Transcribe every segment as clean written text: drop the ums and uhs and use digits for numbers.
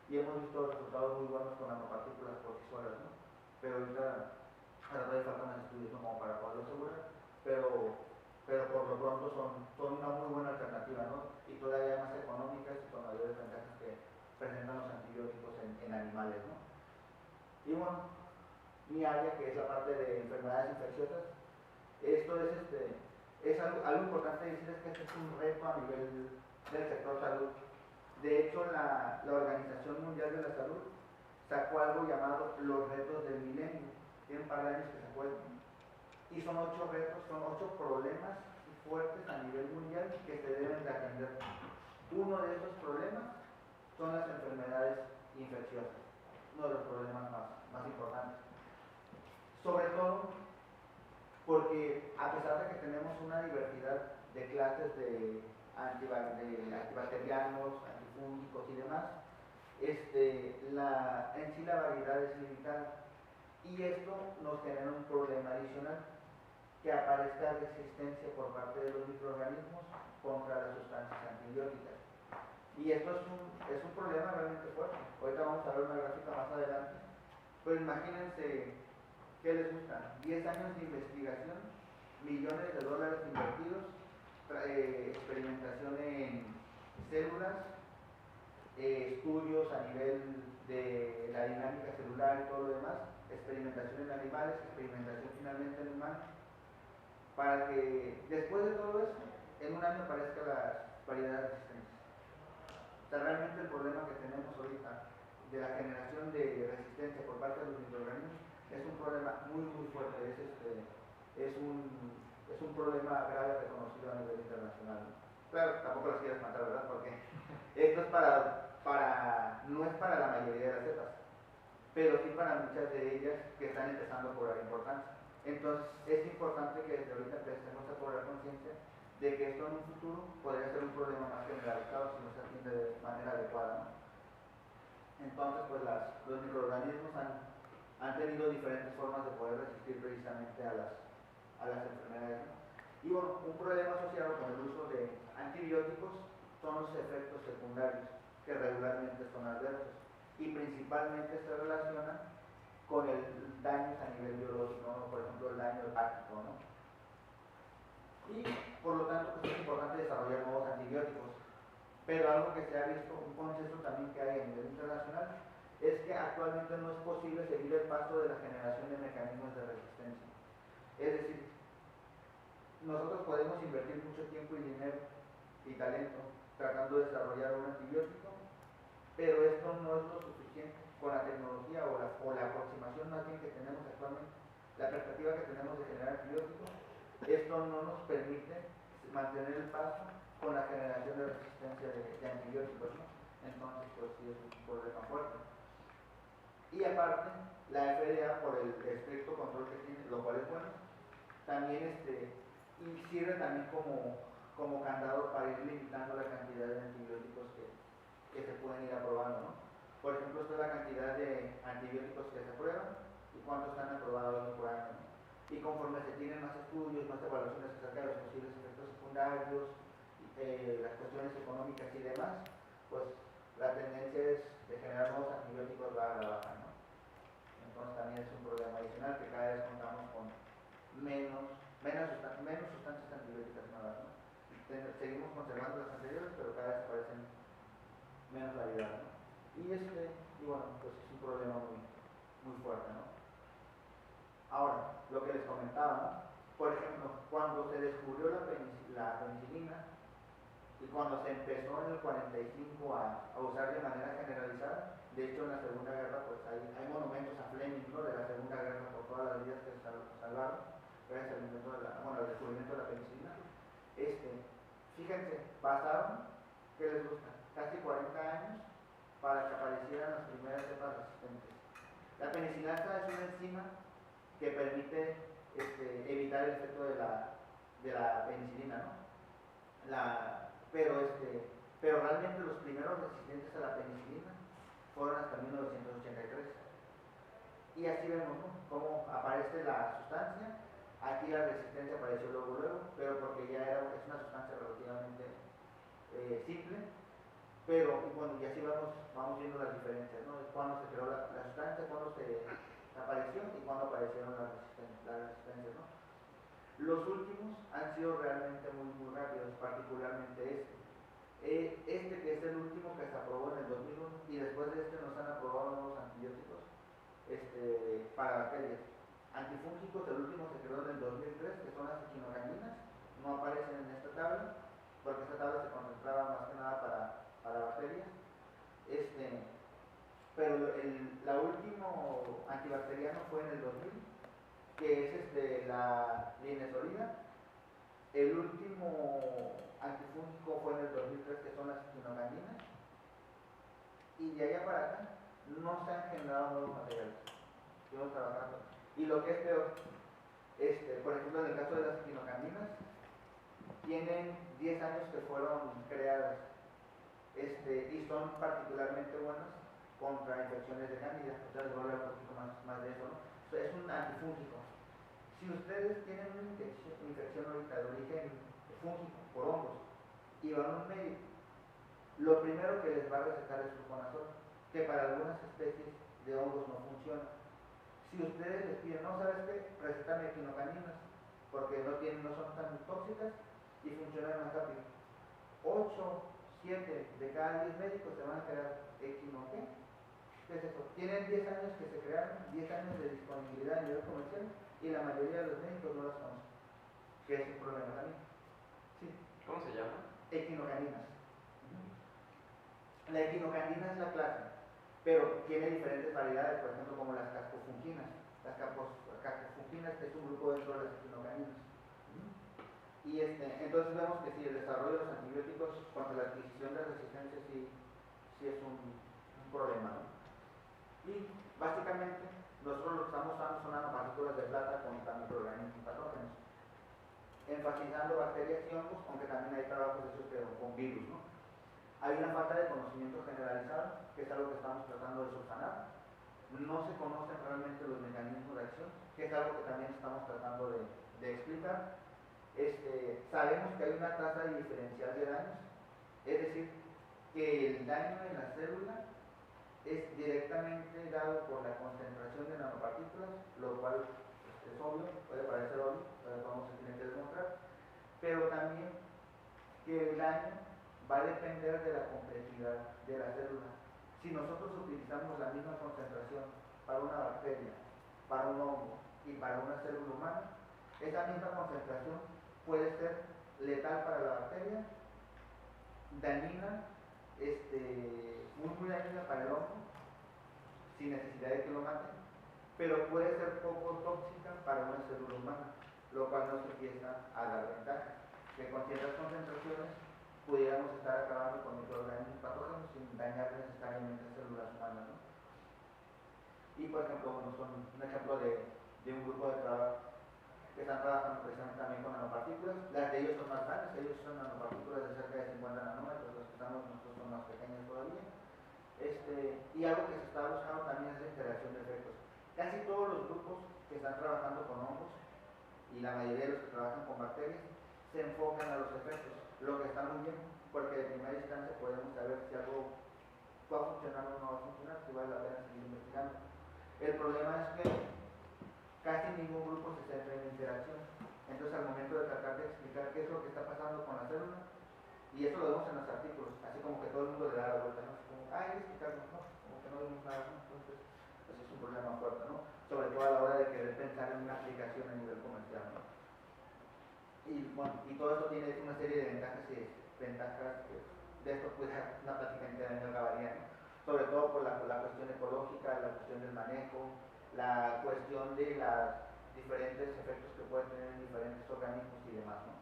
y hemos visto resultados muy buenos con nanopartículas por sí solas, ¿no? Pero ahorita todavía faltan estudios, ¿no?, como para poderlo asegurar, pero por lo pronto son una muy buena alternativa, ¿no? Y todavía más económicas y con mayores ventajas que presentan los antibióticos en animales, ¿no? Y bueno, mi área, que es la parte de enfermedades infecciosas, esto es algo importante decir, es que este es un reto a nivel del sector salud. De hecho, la Organización Mundial de la Salud sacó algo llamado los retos del milenio. Tiene un par de años que sacó esto. Y son 8 retos, son 8 problemas fuertes a nivel mundial que se deben de atender. Uno de esos problemas son las enfermedades infecciosas, uno de los problemas más importantes. Sobre todo porque a pesar de que tenemos una diversidad de clases de antibacterianos, antifúngicos y demás, en sí la variedad es limitada. Y esto nos genera un problema adicional, que aparezca resistencia por parte de los microorganismos contra las sustancias antibióticas. Y esto es un problema realmente fuerte. Ahorita vamos a ver una gráfica más adelante. Pero imagínense, ¿qué les gusta? 10 años de investigación, millones de dólares invertidos, experimentación en células, estudios a nivel de la dinámica celular y todo lo demás, experimentación en animales, experimentación finalmente en humanos, para que después de todo eso, en un año aparezca la variedad de resistencia. O sea, realmente el problema que tenemos ahorita de la generación de resistencia por parte de los microorganismos es un problema muy fuerte, es un problema grave reconocido a nivel internacional. Claro, tampoco las quieres matar, ¿verdad? Porque esto es no es para la mayoría de las cepas, pero sí para muchas de ellas que están empezando a cobrar importancia. Entonces es importante que desde ahorita empecemos a cobrar conciencia de que esto en un futuro podría ser un problema más generalizado si no se atiende de manera adecuada, ¿no? Entonces, pues los microorganismos han tenido diferentes formas de poder resistir precisamente a las enfermedades, ¿no? Y bueno, un problema asociado con el uso de antibióticos son los efectos secundarios, que regularmente son adversos, y principalmente se relacionan con el daño a nivel biológico, ¿no? Por ejemplo, el daño hepático, ¿no? Y por lo tanto, pues es importante desarrollar nuevos antibióticos. Pero algo que se ha visto, un consenso también que hay a nivel internacional, es que actualmente no es posible seguir el paso de la generación de mecanismos de resistencia. Es decir, nosotros podemos invertir mucho tiempo y dinero y talento tratando de desarrollar un antibiótico, pero esto no es lo suficiente con la tecnología o la aproximación más bien que tenemos actualmente, la perspectiva que tenemos de generar antibióticos. Esto no nos permite mantener el paso con la generación de resistencia de antibióticos, ¿no? Entonces, pues sí es un problema fuerte. Y aparte, la FDA, por el estricto control que tiene, lo cual es bueno, también y sirve también como candado para ir limitando la cantidad de antibióticos que se pueden ir aprobando, ¿no? Por ejemplo, esta es la cantidad de antibióticos que se aprueban y cuántos están aprobados por año, ¿no? Y conforme se tienen más estudios, más evaluaciones acerca de los posibles efectos secundarios, las cuestiones económicas y demás, pues la tendencia es de generar nuevos antibióticos va a la baja, ¿no? Entonces también es un problema adicional que cada vez contamos con menos sustancias antibióticas nuevas, ¿no? Seguimos conservando las anteriores, pero cada vez aparecen menos variedad, ¿no? Y bueno, pues es un problema muy fuerte, ¿no? Ahora, lo que les comentaba, ¿no? Por ejemplo, cuando se descubrió la penicilina y cuando se empezó en el 45 a usar de manera generalizada, de hecho en la Segunda Guerra pues hay monumentos a Fleming, ¿no?, de la Segunda Guerra por todas las vidas que se salvaron gracias al descubrimiento de la penicilina. Fíjense, pasaron, ¿qué les gusta?, casi 40 años para que aparecieran las primeras cepas resistentes. La penicilasa es una enzima que permite evitar el efecto de la penicilina, ¿no? Pero realmente los primeros resistentes a la penicilina fueron hasta 1983. Y así vemos, ¿no?, cómo aparece la sustancia. Aquí la resistencia apareció luego, pero porque ya es una sustancia relativamente simple. Pero, y bueno, y así vamos viendo las diferentes apareció y cuándo aparecieron las resistencias, ¿no? Los últimos han sido realmente muy rápidos, particularmente este. Este que es el último que se aprobó en el 2001 y después de este nos han aprobado nuevos antibióticos para bacterias. Antifúngicos, el último se creó en el 2003, que son las echinocaninas, no aparecen en esta tabla, porque esta tabla se concentraba más que nada para bacterias. Pero la último antibacteriano fue en el 2000, que es la linezolida. El último antifúngico fue en el 2003, que son las echinocaninas. Y de allá para acá no se han generado nuevos materiales. Seguimos trabajando. Y lo que es peor, por ejemplo, en el caso de las echinocaninas, tienen 10 años que fueron creadas y son particularmente buenas contra infecciones de cándida. Ustedes voy a hablar un poquito más de eso, ¿no? O sea, es un antifúngico. Si ustedes tienen una infección ahorita de origen fúngico por hongos y van a un médico, lo primero que les va a recetar es fluconazol, que para algunas especies de hongos no funciona. Si ustedes les piden, no, ¿sabes qué? Recétame echinocaninas, porque no son tan tóxicas y funcionan más rápido. 8, 7 de cada 10 médicos se van a crear equino, ¿qué? ¿Qué es eso? Tienen 10 años que se crearon, 10 años de disponibilidad a nivel comercial y la mayoría de los médicos no las conocen, que es un problema también. ¿Sí? ¿Cómo se llama? Equinocaninas. La equinocanina es la clase, pero tiene diferentes variedades, por ejemplo, como las cascofunquinas. Las cascofunquinas es un grupo dentro de las equinocaninas. Y entonces vemos que sí, el desarrollo de los antibióticos contra la adquisición de resistencia sí es un problema, ¿no? Y básicamente nosotros lo que estamos usando son nanopartículas de plata contra microorganismos patógenos, enfatizando bacterias y hongos, aunque también hay trabajos de esos con virus, ¿no? Hay una falta de conocimiento generalizado, que es algo que estamos tratando de subsanar. No se conocen realmente los mecanismos de acción, que es algo que también estamos tratando de explicar. Sabemos que hay una tasa diferencial de daños, es decir, que el daño en la célula es directamente dado por la concentración de nanopartículas, lo cual es obvio, puede parecer obvio, pero vamos a tener que demostrar, pero también que el daño va a depender de la complejidad de la célula. Si nosotros utilizamos la misma concentración para una bacteria, para un hongo y para una célula humana, esa misma concentración puede ser letal para la bacteria, dañina, muy dañina para el hongo, sin necesidad de que lo maten, pero puede ser poco tóxica para una célula humana, lo cual nos empieza a dar ventaja, que con ciertas concentraciones pudiéramos estar acabando con microorganismos patógenos sin dañar necesariamente células humanas, ¿no? Y por ejemplo, un ejemplo de un grupo de trabajo que están trabajando precisamente también con nanopartículas. Las de ellos son más grandes, ellos son nanopartículas de cerca de 50 nanómetros, los que estamos nosotros son más pequeños todavía. Y algo que se está buscando también es la interacción de efectos. Casi todos los grupos que están trabajando con hongos y la mayoría de los que trabajan con bacterias se enfocan a los efectos, lo que está muy bien, porque de primera instancia podemos saber si algo va a funcionar o no va a funcionar, si vale la pena seguir investigando. El problema es que casi ningún grupo se centra en la interacción. Entonces, al momento de tratar de explicar qué es lo que está pasando con la célula, y eso lo vemos en los artículos, así como que todo el mundo le da la vuelta, ¿no? Como, hay que explicarlo, ¿no? Como que no vemos nada, ¿no? Entonces, pues es un problema fuerte, ¿no? Sobre todo a la hora de querer pensar en una aplicación a nivel comercial, ¿no? Y bueno, y todo esto tiene una serie de ventajas y desventajas que de esto puede dar una plática entera, no acabaría, ¿no? Sobre todo por la cuestión ecológica, la cuestión del manejo, la cuestión de los diferentes efectos que pueden tener en diferentes organismos y demás, ¿no?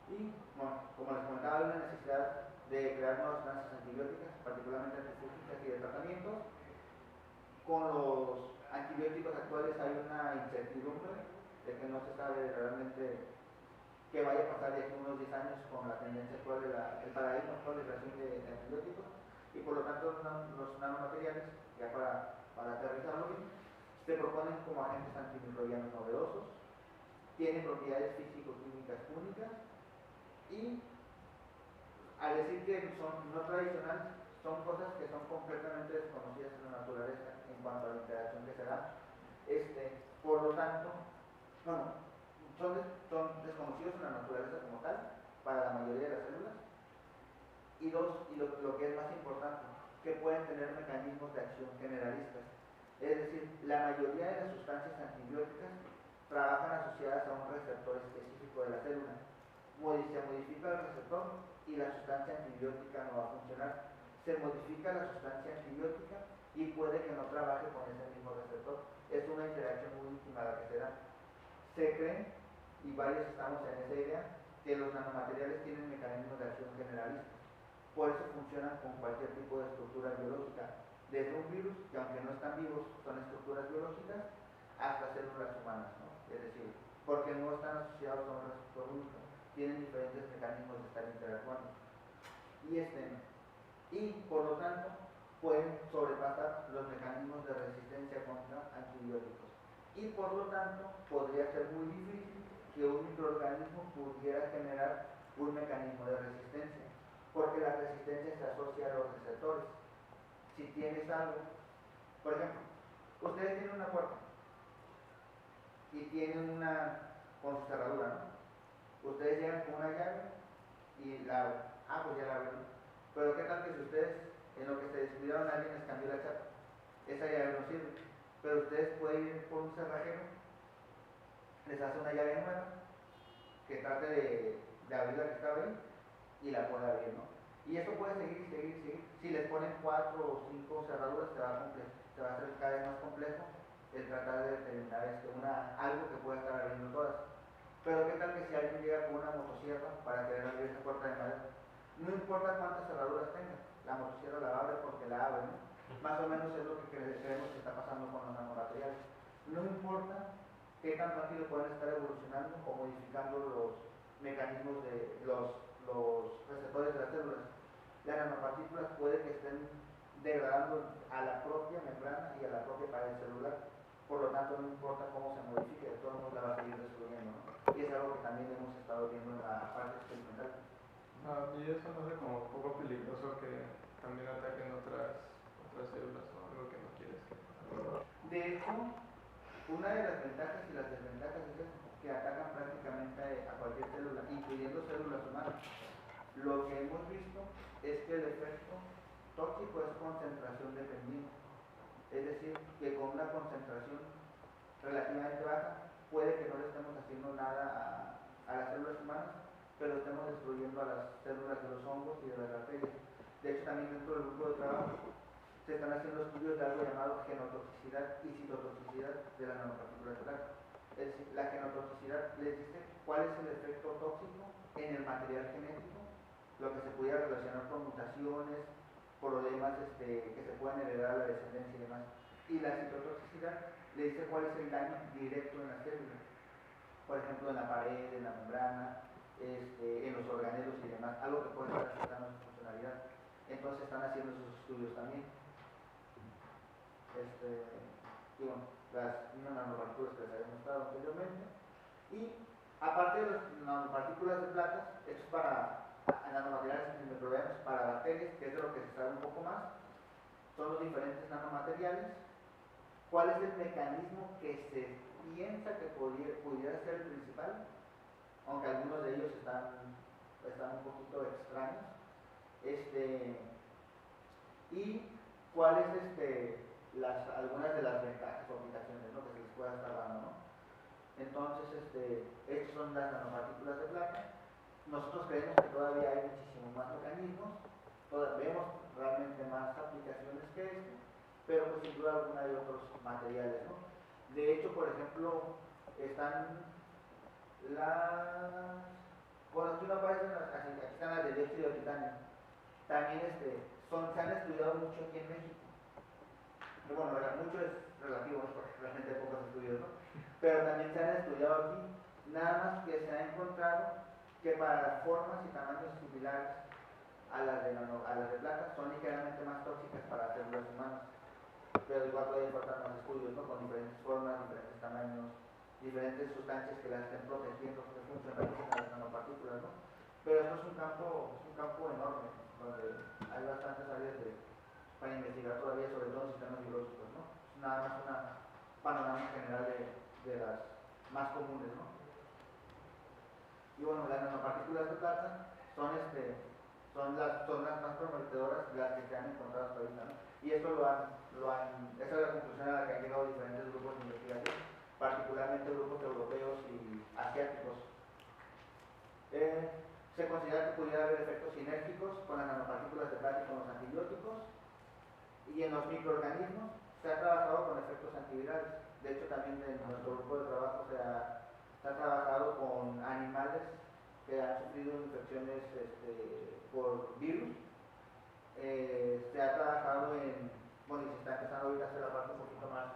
Y bueno, como les comentaba, hay una necesidad de crear nuevas clases antibióticas, particularmente antifúngicas y de tratamientos. Con los antibióticos actuales hay una incertidumbre de que no se sabe realmente qué vaya a pasar de aquí a unos 10 años con la tendencia actual el paradigma actual de creación de antibióticos, y por lo tanto los nanomateriales, ya para aterrizarlo bien, se proponen como agentes antimicrobianos novedosos, tienen propiedades físico-químicas únicas y al decir que son no tradicionales, son cosas que son completamente desconocidas en la naturaleza en cuanto a la interacción que se da. Por lo tanto, bueno, son desconocidos en la naturaleza como tal, para la mayoría de las células. Y dos, y lo que es más importante, que pueden tener mecanismos de acción generalistas. Es decir, la mayoría de las sustancias antibióticas trabajan asociadas a un receptor específico de la célula. Se modifica el receptor y la sustancia antibiótica no va a funcionar. Se modifica la sustancia antibiótica y puede que no trabaje con ese mismo receptor. Es una interacción muy íntima la que se da. Se cree, y varios estamos en esa idea, que los nanomateriales tienen mecanismos de acción generalistas. Por eso funcionan con cualquier tipo de estructura biológica, desde un virus, que aunque no están vivos, son estructuras biológicas, hasta células humanas, ¿no? Es decir, porque no están asociados a un receptor único, tienen diferentes mecanismos de estar interactuando. Y por lo tanto, pueden sobrepasar los mecanismos de resistencia contra antibióticos. Y por lo tanto, podría ser muy difícil que un microorganismo pudiera generar un mecanismo de resistencia, porque la resistencia se asocia a los receptores. Si tienes algo, por ejemplo, ustedes tienen una puerta y tienen una con su cerradura, ¿no? Ustedes llegan con una llave y la abren. Pues ya la abren. Pero ¿qué tal que si ustedes, en lo que se descuidaron, alguien les cambió la chapa? Esa llave no sirve. Pero ustedes pueden ir por un cerrajero, les hace una llave nueva, que trate de abrir la que estaba ahí y la puede abrir, ¿no? Y eso puede seguir. Si les ponen 4 o 5 cerraduras, se va a hacer cada vez más complejo el tratar de determinar algo que pueda estar abriendo todas. Pero ¿qué tal que si alguien llega con una motosierra para querer abrir esa puerta de madera? No importa cuántas cerraduras tenga, la motosierra la abre porque la abre, ¿no? Más o menos es lo que creemos que está pasando con los nanomateriales. No importa qué tan rápido pueden estar evolucionando o modificando los mecanismos de los receptores de las células. Las nanopartículas puede que estén degradando a la propia membrana y a la propia pared celular. Por lo tanto, no importa cómo se modifique, de todos modos la va a seguir destruyendo, ¿no? Y es algo que también hemos estado viendo en la parte experimental. Y eso no es como un poco peligroso que también ataquen otras células o algo que no quieres que pase. De hecho, una de las ventajas y las desventajas es que atacan prácticamente a cualquier célula, incluyendo células humanas. Lo que hemos visto es que el efecto tóxico es concentración dependiente. Es decir, que con una concentración relativamente baja puede que no le estemos haciendo nada a las células humanas, pero estemos destruyendo a las células de los hongos y de las bacterias. De hecho, también dentro del grupo de trabajo se están haciendo estudios de algo llamado genotoxicidad y citotoxicidad de la nanopartícula celular. Es decir, la genotoxicidad les dice cuál es el efecto tóxico en el material genético, lo que se pudiera relacionar con mutaciones, problemas que se pueden heredar a la descendencia y demás. Y la citotoxicidad le dice cuál es el daño directo en la célula, por ejemplo en la pared, en la membrana, en los organelos y demás, algo que puede estar afectando su funcionalidad. Entonces están haciendo esos estudios también. Y bueno, las nanopartículas que les había mostrado anteriormente. Y aparte de las nanopartículas de plata, esto es para nanomateriales microbianos para bacterias, que es de lo que se sabe un poco más. Son los diferentes nanomateriales. ¿Cuál es el mecanismo que se piensa que pudiera ser el principal? Aunque algunos de ellos están un poquito extraños. Y cuáles algunas de las ventajas o aplicaciones, ¿no?, que se les pueda estar dando, ¿no? Entonces, estas son las nanopartículas de plata. Nosotros creemos que todavía hay muchísimos más mecanismos, vemos realmente más aplicaciones que pero pues sin duda alguna hay otros materiales, ¿no? De hecho, por ejemplo, están bueno, aquí no aparecen, aquí están las de dióxido de titanio. También se han estudiado mucho aquí en México. Bueno, mucho es relativo, porque realmente hay pocos estudios, ¿no? Pero también se han estudiado aquí, nada más que se ha encontrado que para formas y tamaños similares a las de plata son ligeramente más tóxicas para células humanas. Pero igual pueden importar más estudios, ¿no?, con diferentes formas, diferentes tamaños, diferentes sustancias que las estén protegiendo, que funcionalizan las nanopartículas, ¿no? Pero esto es un campo enorme. donde hay bastantes áreas para investigar todavía, sobre todo en sistemas biológicos, ¿no? Nada más una panorama general de las más comunes, ¿no? Y bueno, las nanopartículas de plata son las más prometedoras, las que se han encontrado hasta ahorita, ¿no? Y esto esa es la conclusión a la que han llegado diferentes grupos de investigación, particularmente grupos europeos y asiáticos. Se considera que pudiera haber efectos sinérgicos con las nanopartículas de plata y con los antibióticos, y en los microorganismos se ha trabajado con efectos antivirales. De hecho, también en nuestro grupo de trabajo se ha trabajado con animales que han sufrido infecciones por virus. Se ha trabajado bueno, y se está empezando ahorita a hacer la parte un poquito más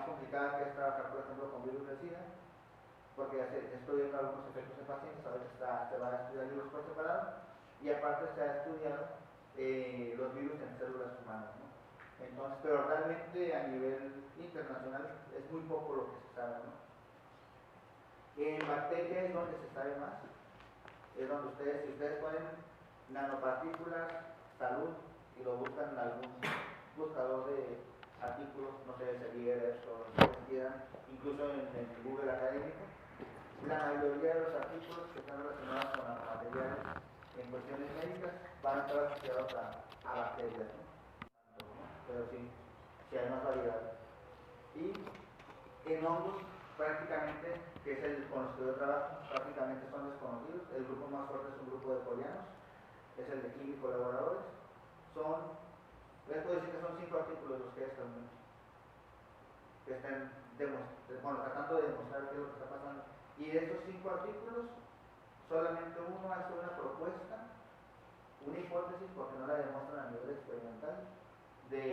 complicada, que es trabajar, por ejemplo, con virus del SIDA, porque ya se estudian algunos efectos en pacientes, a veces se van a estudiar virus por separado, y aparte se ha estudiado los virus en células humanas, ¿no? Entonces, pero realmente a nivel internacional es muy poco lo que se sabe, ¿no? En bacterias es donde se sabe más, es donde si ustedes ponen nanopartículas, salud, y lo buscan en algún buscador de artículos, no sé, Sevieres o lo que quieran, incluso en Google académico, la mayoría de los artículos que están relacionados con nanomateriales en cuestiones médicas van a estar asociados a bacterias, ¿no? Pero sí hay más variedad. Y en hongos, prácticamente, que es el conocido de trabajo, prácticamente son desconocidos. El grupo más fuerte es un grupo de coreanos, es el de Kim y colaboradores. Les puedo decir que son 5 artículos los que estén tratando de demostrar qué es lo que está pasando. Y de esos 5 artículos, solamente uno hace una propuesta, una hipótesis, porque no la demuestran a nivel experimental, de